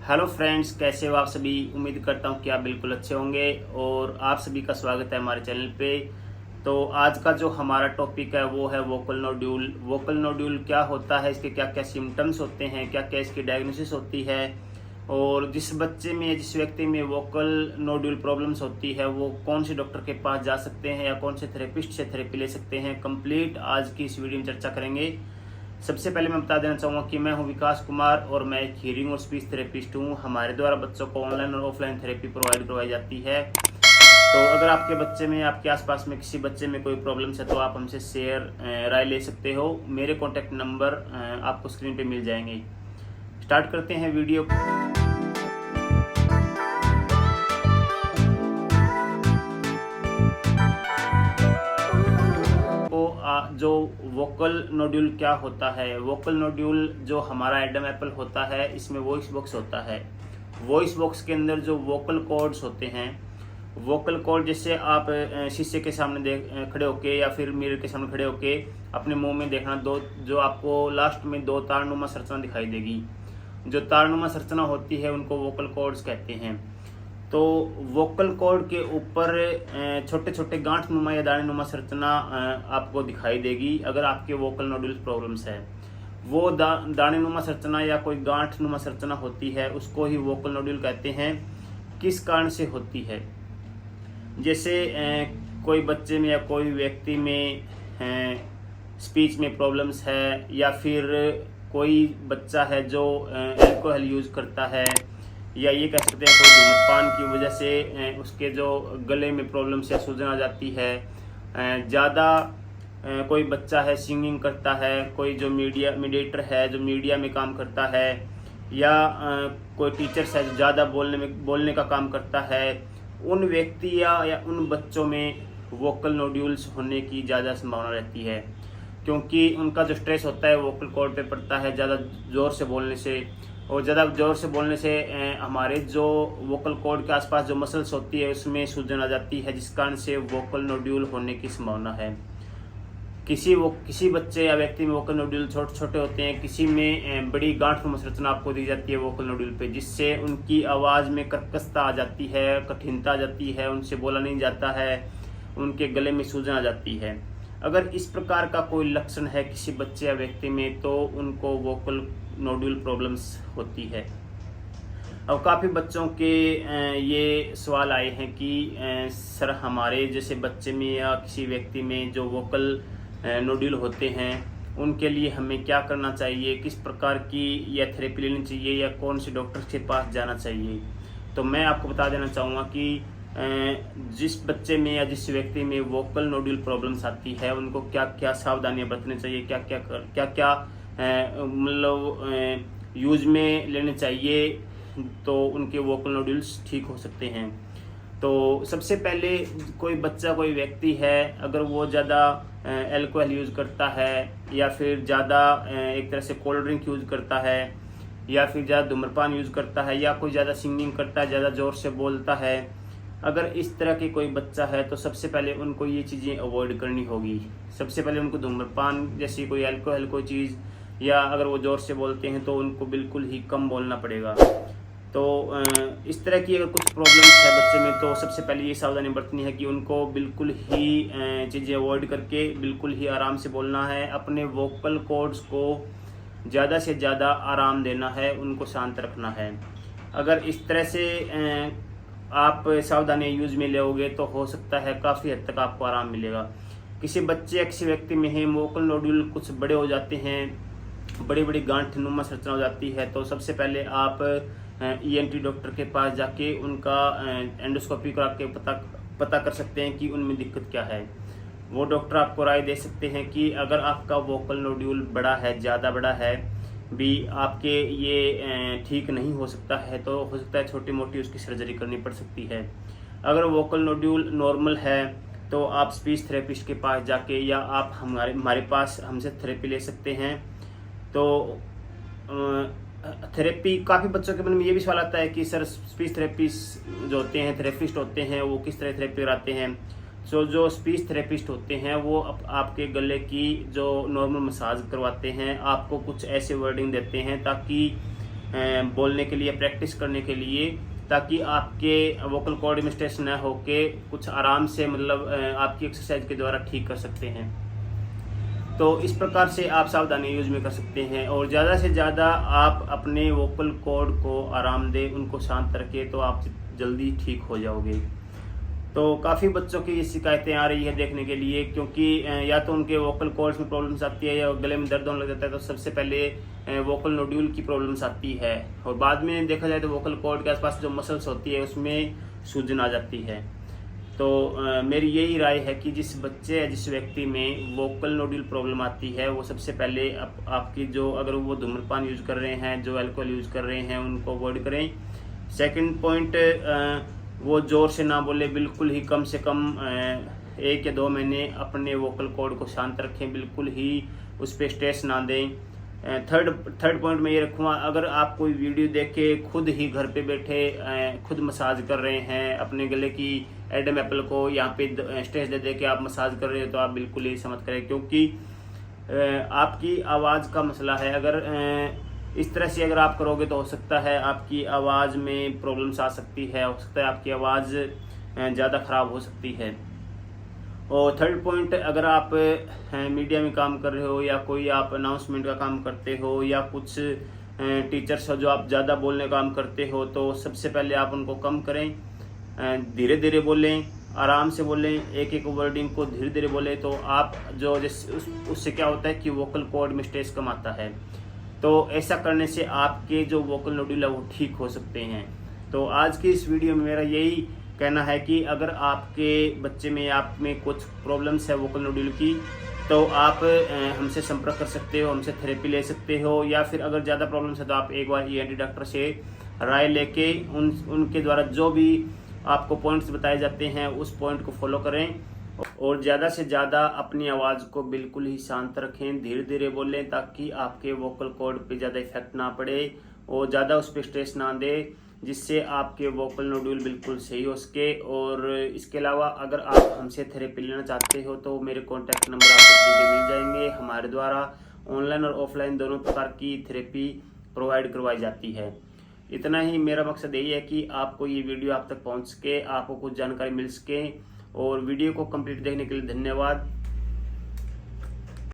Hello friends, कैसे हो आप सभी। उम्मीद करता हूँ कि आप बिल्कुल अच्छे होंगे और आप सभी का स्वागत है हमारे चैनल पे। तो आज का जो हमारा टॉपिक है वो है वोकल नोड्यूल। वोकल नोड्यूल क्या होता है, इसके क्या क्या सिम्टम्स होते हैं, क्या क्या इसकी डायग्नोसिस होती है और जिस बच्चे में जिस व्यक्ति में वोकल नोड्यूल प्रॉब्लम्स होती है वो कौन से डॉक्टर के पास जा सकते हैं या कौन से थेरेपिस्ट से थेरेपी ले सकते हैं, कंप्लीट आज की इस वीडियो में चर्चा करेंगे। सबसे पहले मैं बता देना चाहूँगा कि मैं हूं विकास कुमार और मैं एक हियरिंग और स्पीच थेरेपिस्ट हूं। हमारे द्वारा बच्चों को ऑनलाइन और ऑफलाइन थेरेपी प्रोवाइड करवाई जाती है। तो अगर आपके बच्चे में, आपके आसपास में किसी बच्चे में कोई प्रॉब्लम्स है तो आप हमसे शेयर राय ले सकते हो। मेरे कॉन्टैक्ट नंबर आपको स्क्रीन पे मिल जाएंगे। स्टार्ट करते हैं वीडियो। जो वोकल नोड्यूल क्या होता है, वोकल नोड्यूल जो हमारा एडम एप्पल होता है इसमें वॉइस बॉक्स होता है। वॉइस बॉक्स के अंदर जो वोकल कॉर्ड्स होते हैं, वोकल कॉर्ड जैसे आप शीशे के सामने खड़े होके या फिर मिरर के सामने खड़े होके अपने मुंह में देखना, दो जो आपको लास्ट में दो तारनुमा संरचना दिखाई देगी। जो तारनुमा संरचना होती है उनको वोकल कॉर्ड्स कहते हैं। तो वोकल कॉर्ड के ऊपर छोटे छोटे गांठ नुमा या दाने नुमा संरचना आपको दिखाई देगी। अगर आपके वोकल नोड्यूल्स प्रॉब्लम्स है, वो दाने नुमा संरचना या कोई गांठ नुमा संरचना होती है उसको ही वोकल नोड्यूल कहते हैं। किस कारण से होती है, जैसे कोई बच्चे में या कोई व्यक्ति में स्पीच में प्रॉब्लम्स है, या फिर कोई बच्चा है जो अल्कोहल यूज़ करता है, या ये कह सकते हैं कोई धूम्रपान की वजह से उसके जो गले में प्रॉब्लम्स या सूजन आ जाती है। ज़्यादा कोई बच्चा है सिंगिंग करता है, कोई जो मीडिएटर है जो मीडिया में काम करता है, या कोई टीचर्स है जो ज़्यादा बोलने का काम करता है, उन व्यक्ति या उन बच्चों में वोकल नोड्यूल्स होने की ज़्यादा संभावना रहती है। क्योंकि उनका जो स्ट्रेस होता है वोकल कॉर्ड पे पड़ता है ज़्यादा ज़ोर से बोलने से, और ज़्यादा ज़ोर से बोलने से हमारे जो वोकल कॉर्ड के आसपास जो मसल्स होती है उसमें सूजन आ जाती है, जिस कारण से वोकल नोड्यूल होने की संभावना है। किसी बच्चे या व्यक्ति में वोकल नोड्यूल छोटे छोटे होते हैं, किसी में बड़ी गांठ नुमा संरचना आपको दी जाती है वोकल नोड्यूल पे, जिससे उनकी आवाज़ में कर्कशता आ जाती है, कठिनता आ जाती है, उनसे बोला नहीं जाता है, उनके गले में सूजन आ जाती है। अगर इस प्रकार का कोई लक्षण है किसी बच्चे या व्यक्ति में तो उनको वोकल नोड्यूल प्रॉब्लम्स होती है। अब काफ़ी बच्चों के ये सवाल आए हैं कि सर हमारे जैसे बच्चे में या किसी व्यक्ति में जो वोकल नोड्यूल होते हैं उनके लिए हमें क्या करना चाहिए, किस प्रकार की या थेरेपी लेनी चाहिए या कौन से डॉक्टर के पास जाना चाहिए। तो मैं आपको बता देना चाहूँगा कि जिस बच्चे में या जिस व्यक्ति में वोकल नोड्यूल प्रॉब्लम्स आती है उनको क्या क्या सावधानियां बरतनी चाहिए, क्या क्या मतलब यूज में लेने चाहिए, तो उनके वोकल नोड्यूल्स ठीक हो सकते हैं। तो सबसे पहले कोई बच्चा, कोई व्यक्ति है, अगर वो ज़्यादा अल्कोहल यूज़ करता है या फिर ज़्यादा एक तरह से कोल्ड ड्रिंक यूज़ करता है या फिर ज़्यादा धूम्रपान यूज़ करता है या कोई ज़्यादा सिंगिंग करता है, ज़्यादा ज़ोर से बोलता है, अगर इस तरह के कोई बच्चा है तो सबसे पहले उनको ये चीज़ें अवॉइड करनी होगी। सबसे पहले उनको धूम्रपान जैसी कोई अल्कोहल कोई चीज़, या अगर वो ज़ोर से बोलते हैं तो उनको बिल्कुल ही कम बोलना पड़ेगा। तो इस तरह की अगर कुछ प्रॉब्लम्स है बच्चे में तो सबसे पहले ये सावधानी बरतनी है कि उनको बिल्कुल ही चीज़ें अवॉइड करके बिल्कुल ही आराम से बोलना है। अपने वोकल कॉर्ड्स को ज़्यादा से ज़्यादा आराम देना है, उनको शांत रखना है। अगर इस तरह से आप सावधानी यूज में लोगे तो हो सकता है काफ़ी हद तक आपको आराम मिलेगा। किसी बच्चे या किसी व्यक्ति में है वोकल नोड्यूल कुछ बड़े हो जाते हैं, बड़ी बड़ी गांठ नुमा संरचना हो जाती है, तो सबसे पहले आप ENT डॉक्टर के पास जाके उनका एंडोस्कोपी करा के पता कर सकते हैं कि उनमें दिक्कत क्या है। वो डॉक्टर आपको राय दे सकते हैं कि अगर आपका वोकल नोड्यूल बड़ा है, ज़्यादा बड़ा है भी, आपके ये ठीक नहीं हो सकता है तो हो सकता है छोटी मोटी उसकी सर्जरी करनी पड़ सकती है। अगर वोकल नोड्यूल नॉर्मल है तो आप स्पीच थेरेपिस्ट के पास जाके या आप हमारे पास हमसे थेरेपी ले सकते हैं। तो थेरेपी, काफ़ी बच्चों के मन में ये भी सवाल आता है कि सर स्पीच थेरेपिस्ट जो होते हैं, थेरेपिस्ट होते हैं, वो किस तरह थेरेपी कराते हैं। सो जो स्पीच थेरेपिस्ट होते हैं वो आपके गले की जो नॉर्मल मसाज करवाते हैं, आपको कुछ ऐसे वर्डिंग देते हैं ताकि बोलने के लिए, प्रैक्टिस करने के लिए, ताकि आपके वोकल कॉर्ड में स्ट्रेस न होके कुछ आराम से मतलब आपकी एक्सरसाइज के द्वारा ठीक कर सकते हैं। तो इस प्रकार से आप सावधानी यूज में कर सकते हैं और ज़्यादा से ज़्यादा आप अपने वोकल कॉर्ड को आराम दें, उनको शांत रखें, तो आप जल्दी ठीक हो जाओगे। तो काफ़ी बच्चों की ये शिकायतें आ रही है देखने के लिए, क्योंकि या तो उनके वोकल कॉर्ड्स में प्रॉब्लम्स आती है या गले में दर्द होने लग जाता है, तो सबसे पहले वोकल नोड्यूल की प्रॉब्लम्स आती है और बाद में देखा जाए तो वोकल कॉर्ड के आसपास जो मसल्स होती है उसमें सूजन आ जाती है। तो मेरी यही राय है कि जिस बच्चे या जिस व्यक्ति में वोकल नोड्यूल प्रॉब्लम आती है, वो सबसे पहले आपकी जो, अगर वो धूम्रपान यूज कर रहे हैं, जो अल्कोहल यूज कर रहे हैं, उनको अवॉइड करें। सेकंड पॉइंट, वो जोर से ना बोले, बिल्कुल ही कम से कम 1 या 2 महीने अपने वोकल कॉर्ड को शांत रखें, बिल्कुल ही उस पर स्ट्रेस ना दें। थर्ड पॉइंट मैं ये रखूँगा, अगर आप कोई वीडियो देख के खुद ही घर पे बैठे खुद मसाज कर रहे हैं अपने गले की एडम एप्पल को, यहाँ पे स्ट्रेस दे के आप मसाज कर रहे हो, तो आप बिल्कुल ही ऐसा मत करें, क्योंकि आपकी आवाज़ का मसला है। अगर इस तरह से अगर आप करोगे तो हो सकता है आपकी आवाज़ में प्रॉब्लम्स आ सकती है, हो सकता है आपकी आवाज़ ज़्यादा ख़राब हो सकती है। और थर्ड पॉइंट, अगर आप मीडिया में काम कर रहे हो या कोई आप अनाउंसमेंट का काम करते हो या कुछ टीचर्स हो जो आप ज़्यादा बोलने का काम करते हो, तो सबसे पहले आप उनको कम करें, धीरे धीरे बोलें, आराम से बोलें, एक एक वर्डिंग को धीरे धीरे बोलें। तो आप जो उससे क्या होता है कि वोकल कॉर्ड में स्ट्रेस कम आता है। तो ऐसा करने से आपके जो वोकल नोड्यूल है वो ठीक हो सकते हैं। तो आज की इस वीडियो में मेरा यही कहना है कि अगर आपके बच्चे में, आप में कुछ प्रॉब्लम्स है वोकल नोड्यूल की, तो आप हमसे संपर्क कर सकते हो, हमसे थेरेपी ले सकते हो, या फिर अगर ज़्यादा प्रॉब्लम्स है तो आप एक बार ENT डॉक्टर से राय लेके उनके द्वारा जो भी आपको पॉइंट्स बताए जाते हैं उस पॉइंट को फॉलो करें और ज़्यादा से ज़्यादा अपनी आवाज़ को बिल्कुल ही शांत रखें, धीरे धीरे बोलें, ताकि आपके वोकल कॉर्ड पे ज़्यादा इफेक्ट ना पड़े और ज़्यादा उस पर स्ट्रेस ना दे, जिससे आपके वोकल नोड्यूल बिल्कुल सही हो सके। और इसके अलावा अगर आप हमसे थेरेपी लेना चाहते हो तो मेरे कॉन्टैक्ट नंबर आपको नीचे मिल जाएंगे। हमारे द्वारा ऑनलाइन और ऑफलाइन दोनों प्रकार की थेरेपी प्रोवाइड करवाई जाती है। इतना ही मेरा मकसद यही है कि आपको ये वीडियो आप तक पहुंच सके, आपको कुछ जानकारी मिल सके। और वीडियो को कंप्लीट देखने के लिए धन्यवाद।